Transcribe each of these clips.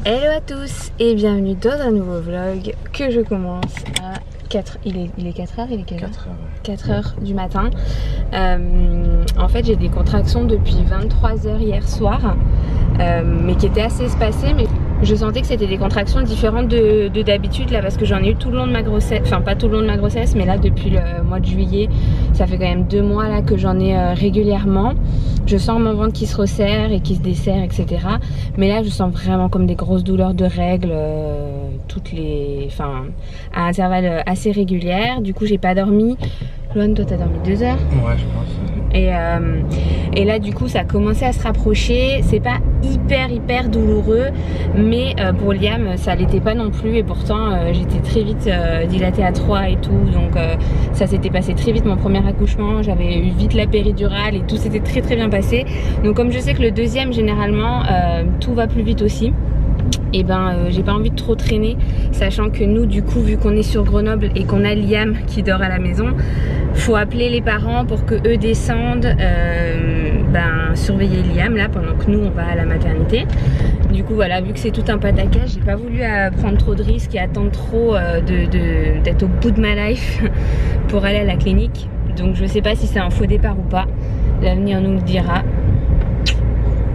Hello à tous et bienvenue dans un nouveau vlog que je commence à 4... Il est 4h, il est quelle heure? 4h du matin. En fait j'ai des contractions depuis 23h hier soir, mais qui étaient assez espacées, mais je sentais que c'était des contractions différentes de d'habitude là, parce que j'en ai eu tout le long de ma grossesse, enfin pas tout le long de ma grossesse, mais là depuis le mois de juillet, ça fait quand même 2 mois là que j'en ai régulièrement. Je sens mon ventre qui se resserre et qui se desserre, etc. Mais là je sens vraiment comme des grosses douleurs de règles, à intervalles assez régulières. Du coup j'ai pas dormi. Loane, toi t'as dormi 2 heures? Ouais, je pense. Et là du coup ça a commencé à se rapprocher. C'est pas hyper douloureux, mais pour Liam ça l'était pas non plus, et pourtant j'étais très vite dilatée à 3 et tout, donc ça s'était passé très vite mon premier accouchement, j'avais eu vite la péridurale et tout s'était très bien passé. Donc comme je sais que le deuxième généralement tout va plus vite aussi, et j'ai pas envie de trop traîner, sachant que nous du coup vu qu'on est sur Grenoble et qu'on a Liam qui dort à la maison, faut appeler les parents pour que eux descendent surveiller Liam là pendant que nous on va à la maternité. Du coup voilà, vu que c'est tout un pataquès, j'ai pas voulu prendre trop de risques et attendre trop d'être au bout de ma life pour aller à la clinique. Donc je sais pas si c'est un faux départ ou pas, l'avenir nous le dira,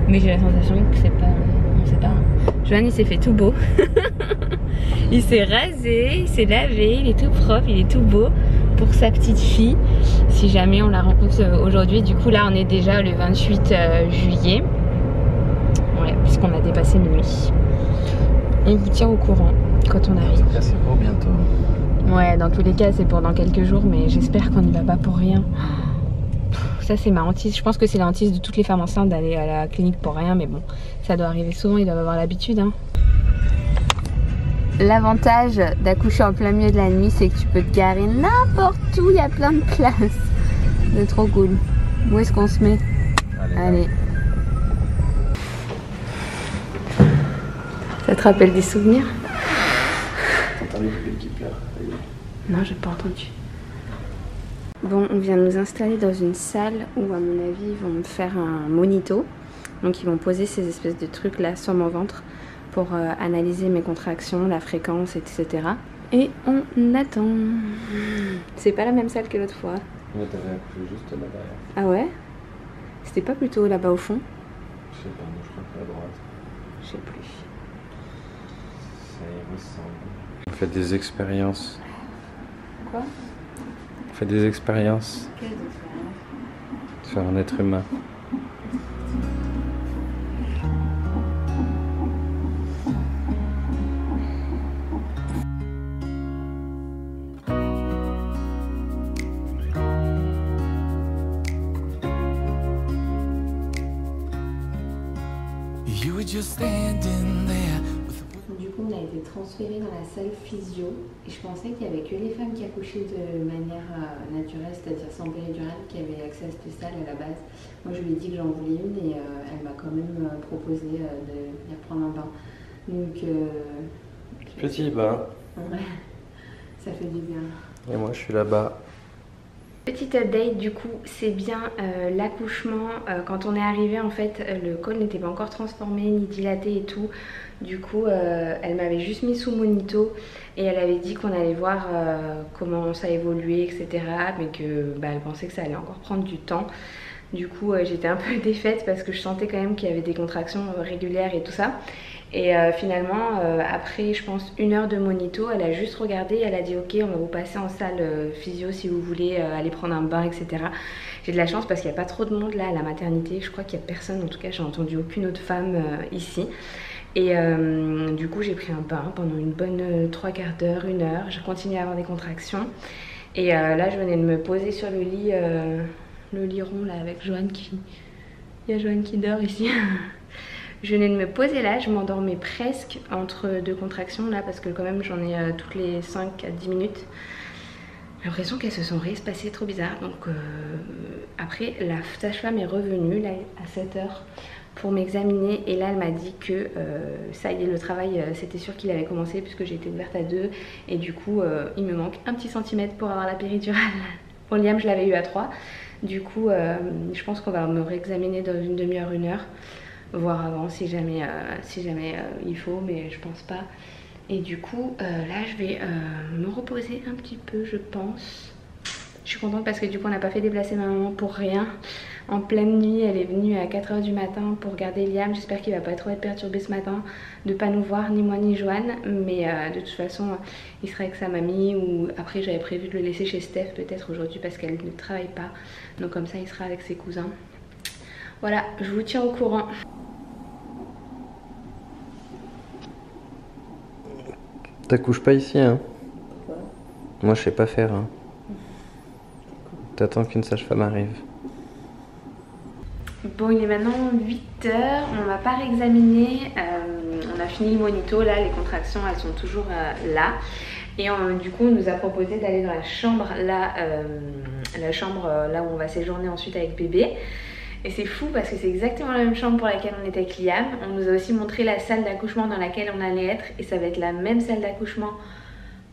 mais j'ai la sensation que c'est pas, on sait pas. Johan il s'est fait tout beau. Il s'est rasé, il s'est lavé, il est tout propre, il est tout beau pour sa petite fille, si jamais on la rencontre aujourd'hui. Du coup là on est déjà le 28 juillet, ouais, puisqu'on a dépassé minuit. On vous tient au courant quand on arrive. C'est pour bientôt. Ouais, dans tous les cas c'est pour dans quelques jours, mais j'espère qu'on n'y va pas pour rien. Ça c'est ma hantise, je pense que c'est la hantise de toutes les femmes enceintes d'aller à la clinique pour rien, mais bon, ça doit arriver souvent, ils doivent avoir l'habitude hein. L'avantage d'accoucher en plein milieu de la nuit, c'est que tu peux te garer n'importe où, il y a plein de places. C'est trop cool. Où est-ce qu'on se met? Allez. Ça te rappelle des souvenirs? T'entends les bébés qui pleurent? Non, j'ai pas entendu. Bon, on vient de nous installer dans une salle où à mon avis ils vont me faire un monito. Donc ils vont poser ces espèces de trucs là sur mon ventre pour analyser mes contractions, la fréquence, etc. Et on attend. C'est pas la même salle que l'autre fois. Ouais, t'avais accouché juste là-bas. Ah ouais? C'était pas plutôt là-bas au fond? Je sais pas, moi je crois que à droite. Je sais plus. Ça y ressemble. On fait des expériences. Quoi? On fait des expériences. Quelles expériences? Sur un être humain. Du coup, on a été transféré dans la salle physio et je pensais qu'il n'y avait que les femmes qui accouchaient de manière naturelle, c'est-à-dire sans péridurale, qui avaient accès à cette salle à la base. Moi, je lui ai dit que j'en voulais une et elle m'a quand même proposé de venir prendre un bain. Donc, Petit bain. Ouais, ça fait du bien. Et moi, je suis là-bas. Petite update, du coup c'est bien l'accouchement. Quand on est arrivé en fait le col n'était pas encore transformé ni dilaté et tout. Du coup elle m'avait juste mis sous monito et elle avait dit qu'on allait voir comment ça évoluait, etc. Mais que elle pensait que ça allait encore prendre du temps. Du coup j'étais un peu défaite parce que je sentais quand même qu'il y avait des contractions régulières et tout ça. Et finalement, après je pense 1 heure de monito, elle a juste regardé, elle a dit ok, on va vous passer en salle physio si vous voulez aller prendre un bain, etc. J'ai de la chance parce qu'il n'y a pas trop de monde là à la maternité, je crois qu'il n'y a personne, en tout cas j'ai entendu aucune autre femme ici. Et du coup j'ai pris un bain pendant une bonne 3/4 d'heure, 1 heure, j'ai continué à avoir des contractions. Et là je venais de me poser sur le lit rond là avec Johan qui... Il y a Johan qui dort ici. Je venais de me poser là, je m'endormais presque entre 2 contractions là parce que quand même j'en ai toutes les 5 à 10 minutes. J'ai l'impression qu'elles se sont réespacées, trop bizarre. Donc après la sage-femme est revenue là à 7 h pour m'examiner et là elle m'a dit que ça y est, le travail c'était sûr qu'il avait commencé puisque j'ai été ouverte à 2 et du coup il me manque un petit centimètre pour avoir la péridurale. Pour Liam je l'avais eu à 3. Du coup je pense qu'on va me réexaminer dans une demi-heure, 1 heure. voir avant si jamais, il faut, mais je pense pas. Et du coup là je vais me reposer un petit peu je pense. Je suis contente parce que du coup on n'a pas fait déplacer ma maman pour rien. En pleine nuit, elle est venue à 4 h du matin pour garder Liam. J'espère qu'il va pas trop être perturbé ce matin de pas nous voir, ni moi ni Joanne. Mais de toute façon, il sera avec sa mamie ou après j'avais prévu de le laisser chez Steph peut-être aujourd'hui parce qu'elle ne travaille pas. Donc comme ça, il sera avec ses cousins. Voilà, je vous tiens au courant. T'accouches pas ici, hein? Pourquoi? Moi, je sais pas faire, hein. T'attends qu'une sage-femme arrive. Bon, il est maintenant 8 h, on va pas réexaminer, on a fini le monito, là les contractions elles sont toujours là. Et du coup on nous a proposé d'aller dans la chambre là, là où on va séjourner ensuite avec bébé. Et c'est fou parce que c'est exactement la même chambre pour laquelle on était avec Liam. On nous a aussi montré la salle d'accouchement dans laquelle on allait être et ça va être la même salle d'accouchement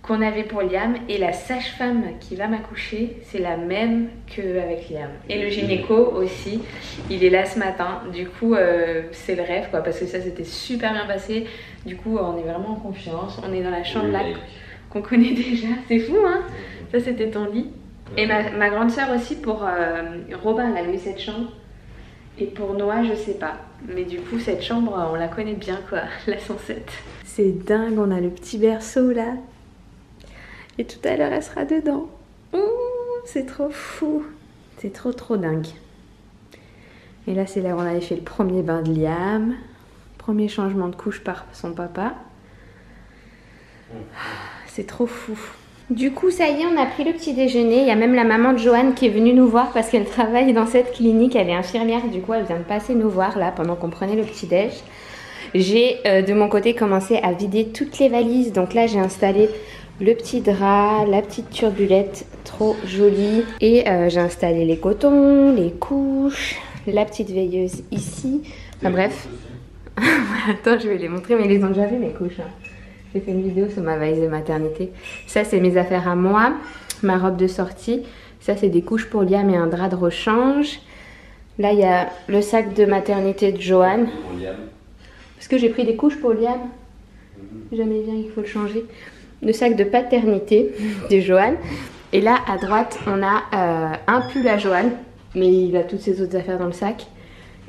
qu'on avait pour Liam, et la sage-femme qui va m'accoucher c'est la même qu'avec Liam, et le gynéco aussi il est là ce matin. Du coup c'est le rêve quoi, parce que ça s'était super bien passé. Du coup on est vraiment en confiance, on est dans la chambre là qu'on connaît déjà. C'est fou hein, ça c'était ton lit. Et ma grande soeur aussi, pour Robin elle avait eu cette chambre, et pour Noah je sais pas, mais du coup cette chambre on la connaît bien quoi, la 107. C'est dingue, on a le petit berceau là. Et tout à l'heure, elle sera dedans. Ouh, c'est trop fou. C'est trop dingue. Et là, c'est là où on avait fait le premier bain de Liam. Premier changement de couche par son papa. C'est trop fou. Du coup, ça y est, on a pris le petit déjeuner. Il y a même la maman de Joanne qui est venue nous voir parce qu'elle travaille dans cette clinique. Elle est infirmière. Du coup, elle vient de passer nous voir là pendant qu'on prenait le petit déj. J'ai de mon côté commencé à vider toutes les valises. Donc là, j'ai installé le petit drap, la petite turbulette, trop jolie. Et j'ai installé les cotons, les couches, la petite veilleuse ici. Enfin bref. Attends, je vais les montrer, mais ils les ont déjà vu mes couches. Hein. J'ai fait une vidéo sur ma valise de maternité. Ça, c'est mes affaires à moi, ma robe de sortie. Ça, c'est des couches pour Liam et un drap de rechange. Là, il y a le sac de maternité de Joanne. Parce que j'ai pris des couches pour Liam. Jamais bien, il faut le changer. Le sac de paternité de Joanne. Et là à droite on a un pull à Joanne, mais il a toutes ses autres affaires dans le sac,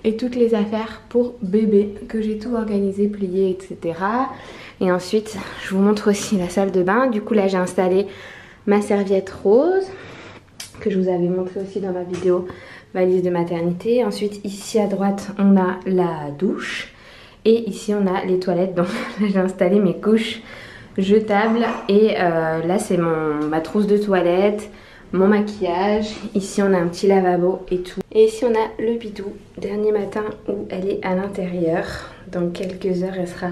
et toutes les affaires pour bébé que j'ai tout organisé, plié, etc. Et ensuite je vous montre aussi la salle de bain. Du coup là j'ai installé ma serviette rose que je vous avais montré aussi dans ma vidéo valise de maternité. Ensuite ici à droite on a la douche, et ici on a les toilettes. Donc j'ai installé mes couches jetable, et là c'est ma trousse de toilette, mon maquillage. Ici on a un petit lavabo et tout, et ici on a le bidou dernier matin où elle est à l'intérieur. Dans quelques heures elle sera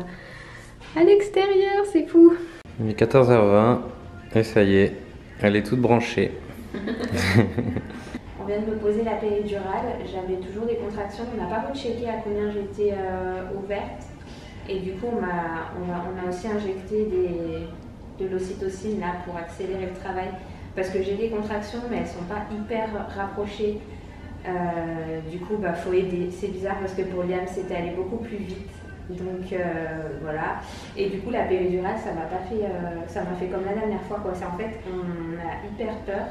à l'extérieur, c'est fou. Il est 14 h 20 et ça y est, elle est toute branchée. On vient de me poser la péridurale, j'avais toujours des contractions, on n'a pas rechecké à combien j'étais ouverte. Et du coup, on a aussi injecté de l'ocytocine là pour accélérer le travail. Parce que j'ai des contractions, mais elles ne sont pas hyper rapprochées. Du coup, faut aider. C'est bizarre parce que pour Liam, c'était allé beaucoup plus vite. Donc voilà. Et du coup, la péridurale, ça m'a fait comme la dernière fois, quoi. C'est en fait, on a hyper peur.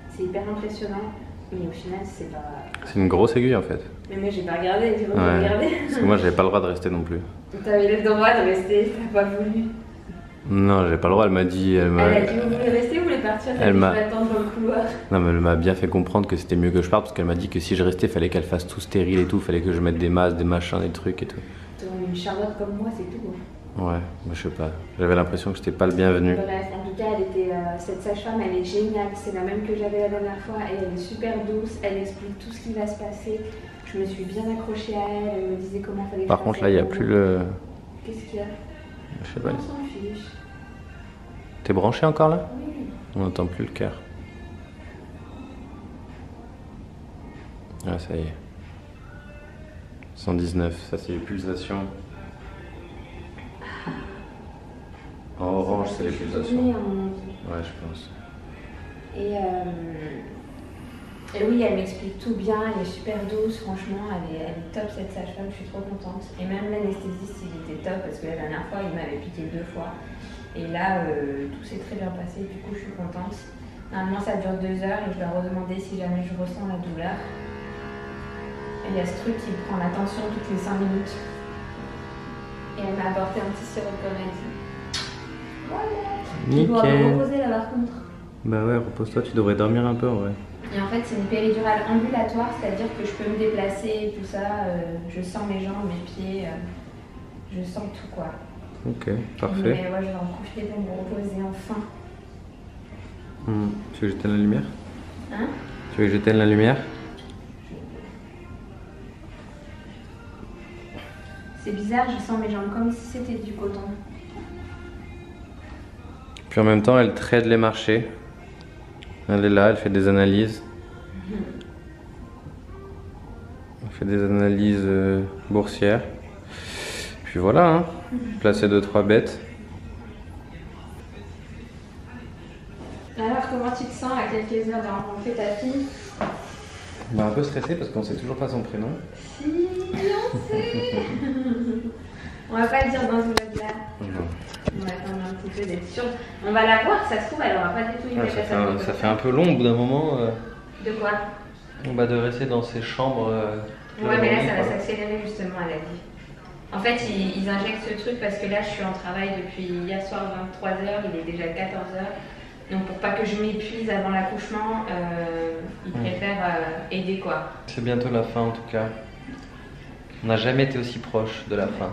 C'est hyper impressionnant. Mais au final, c'est pas... C'est une grosse aiguille en fait. Mais moi, j'ai pas regardé. Tu vas regarder. Parce que moi, j'avais pas le droit de rester non plus. T'avais le droit de rester, t'as pas voulu. Non, j'ai pas le droit, elle m'a dit... Elle a dit vous voulez rester ou vous voulez partir? Elle m'a attendre dans le couloir. Non mais elle m'a bien fait comprendre que c'était mieux que je parte, parce qu'elle m'a dit que si je restais, fallait qu'elle fasse tout stérile et tout, fallait que je mette des masques, des machins, des trucs et tout. Une Charlotte comme moi, c'est tout. Ouais, mais je sais pas, j'avais l'impression que j'étais pas le bienvenu. Bref, en tout cas, cette sage-femme, elle est géniale, c'est la même que j'avais la dernière fois, et elle est super douce, elle explique tout ce qui va se passer. Je me suis bien accrochée à elle, elle me disait comment fallait. Par contre là, il n'y a plus le... Qu'est-ce qu'il y a? Je sais pas. On s'en fiche. T'es branché encore là? Oui. On n'entend plus le cœur. Ah ça y est. 119, ça c'est les pulsations. En orange c'est les pulsations. Oui, ouais je pense. Et Et oui, elle m'explique tout bien, elle est super douce, franchement, elle est top cette sage-femme, je suis trop contente. Et même l'anesthésiste, il était top parce que la dernière fois, il m'avait piqué 2 fois. Et là, tout s'est très bien passé, du coup, je suis contente. Normalement, ça dure 2 heures et je dois redemander si jamais je ressens la douleur. Et il y a ce truc qui prend la tension toutes les 5 minutes. Et elle m'a apporté un petit sirop comme elle dit. Voilà. Tu dois me reposer là par contre. Bah ouais, repose-toi, tu devrais dormir un peu en vrai. Et en fait, c'est une péridurale ambulatoire, c'est-à-dire que je peux me déplacer et tout ça. Je sens mes jambes, mes pieds, je sens tout quoi. Ok, parfait. Mais ouais, je vais en profiter pour me reposer enfin. Tu veux que j'éteigne la lumière? Hein? Tu veux que j'éteigne la lumière? C'est bizarre, je sens mes jambes comme si c'était du coton. Puis en même temps, elle traite les marchés. Elle est là, elle fait des analyses. Elle fait des analyses boursières. Puis voilà, hein. Placer 2-3 bêtes. Alors, comment tu te sens à quelques heures d'avoir rencontré ta fille? Bah, un peu stressé parce qu'on sait toujours pas son prénom. Si, on sait. On va pas le dire dans ce vlog-là. Non. On va attendre un petit peu d'être sûr. On va la voir, ça se trouve, elle aura pas du tout une Ça fait un peu long au bout d'un moment. De quoi? De rester dans ces chambres. Ouais, mais là, ça va s'accélérer justement, elle a dit. En fait, ils injectent ce truc parce que là, je suis en travail depuis hier soir 23h, il est déjà 14h. Donc, pour pas que je m'épuise avant l'accouchement, ils préfèrent aider quoi. C'est bientôt la fin en tout cas. On n'a jamais été aussi proche de la fin.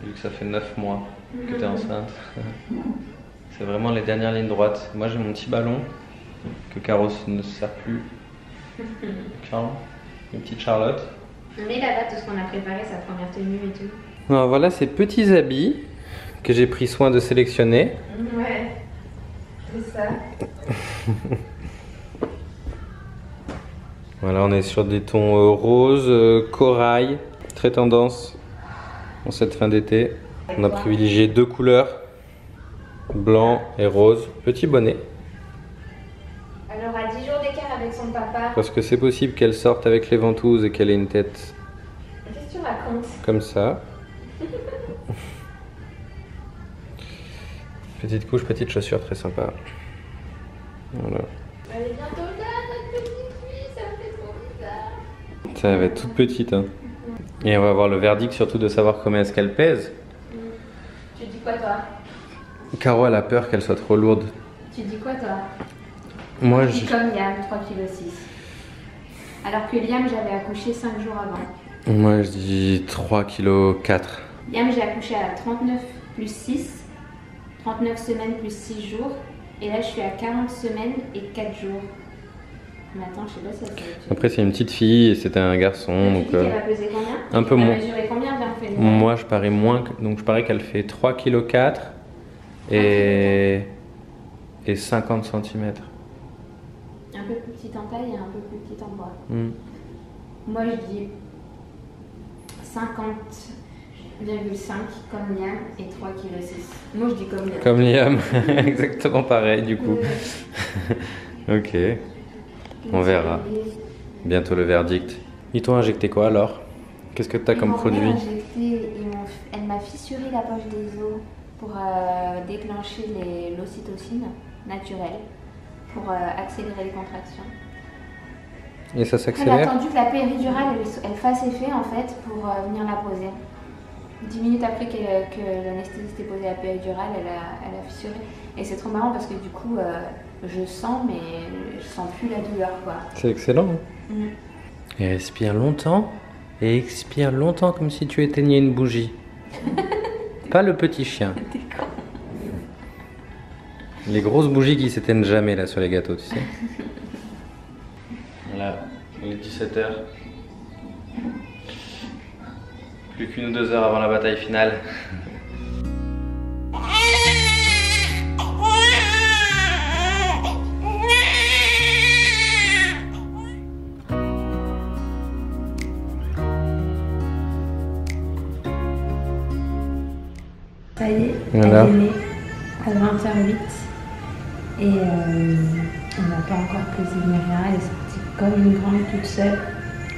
Vu que ça fait 9 mois que tu es enceinte. C'est vraiment les dernières lignes droites. Moi, j'ai mon petit ballon que Caro ne se sert plus. Charles, une petite Charlotte. Mais là-bas, tout ce qu'on a préparé, sa première tenue et tout. Alors, voilà ces petits habits que j'ai pris soin de sélectionner. Ouais, c'est ça. Voilà, on est sur des tons roses, corail, très tendance en cette fin d'été. On a privilégié 2 couleurs, blanc et rose. Petit bonnet. Alors à 10 jours d'écart avec son papa. Parce que c'est possible qu'elle sorte avec les ventouses et qu'elle ait une tête Qu'est-ce que tu racontes? comme ça. Petite couche, petite chaussure, très sympa. Voilà. Elle est bientôt là, notre petite fille, ça me fait trop bizarre. Ça va être toute petite. Hein. Et on va avoir le verdict surtout de savoir combien est-ce qu'elle pèse. Tu dis quoi toi? Caro, elle a peur qu'elle soit trop lourde. Tu dis quoi toi? Moi, je dis comme Liam, 3,6 kg. Alors que Liam, j'avais accouché 5 jours avant. Moi, je dis 3,4 kg. Liam, j'ai accouché à 39 plus 6, 39 semaines plus 6 jours. Et là, je suis à 40 semaines et 4 jours. Mais attends, je sais pas si ça fait. Après, c'est une petite fille et c'était un garçon. Donc, elle va peser combien? Un peu moins. Elle va mesurer combien bien fait? Moi, je parais moins. Donc, je parais qu'elle fait 3,4 kg et 50 cm. Un peu plus petite en taille et un peu plus petite en poids. Moi, je dis 50,5 comme Liam et 3,6 kg. Moi, je dis comme Liam. Comme Liam, exactement pareil du coup. Ok, on verra. Bientôt le verdict. Ils t'ont injecté quoi alors? Qu'est-ce que tu as comme produit? Elle m'a fissuré la poche des os pour déclencher l'ocytocine naturelle, pour accélérer les contractions. Et ça Elle a s'accélère? attendu que la péridurale elle fasse effet en fait pour venir la poser. 10 minutes après que l'anesthésiste ait posé la péridurale, elle a fissuré. Et c'est trop marrant parce que du coup, je sens, mais je sens plus la douleur quoi. C'est excellent. Hein. Et respire longtemps. Et expire longtemps comme si tu éteignais une bougie. Pas le petit chien. T'es con. Les grosses bougies qui s'éteignent jamais là sur les gâteaux, tu sais. Voilà, il est 17h. Plus qu'une ou 2 heures avant la bataille finale. Ça y est, voilà. Elle est née à 20h08 et on n'a pas encore pesé ni rien, elle est sortie comme une grande toute seule.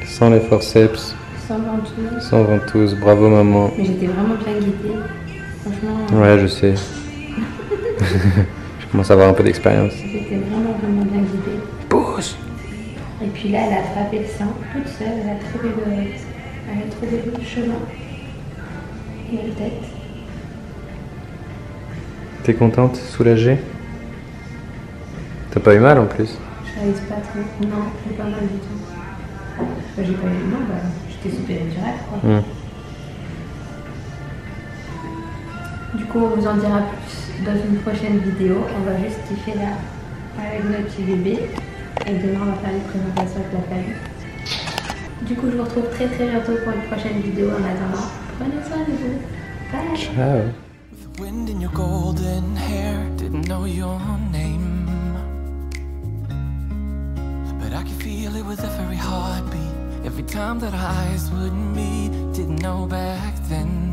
Sans les forceps. Sans ventouse. Sans ventouse, bravo maman. Mais j'étais vraiment bien guidée. Franchement. Ouais, je sais. Je commence à avoir un peu d'expérience. J'étais vraiment bien guidée. Pousse. Et puis là, elle a attrapé le sein toute seule. Elle a trouvé le chemin. Et la tête. T'es contente, soulagée? T'as pas eu mal en plus? Je réalise pas trop. Non, j'ai pas mal du tout. J'ai pas eu. Non, j'étais super naturelle quoi. Du coup, on vous en dira plus dans une prochaine vidéo. On va juste kiffer là avec notre petit bébé. Et demain, on va faire une présentation avec la famille. Du coup, je vous retrouve très bientôt pour une prochaine vidéo. En attendant, prenez soin de vous. Bye. Ciao. Wind in your golden hair, didn't know your name, but I could feel it with every heartbeat, every time that our eyes would meet. Didn't know back then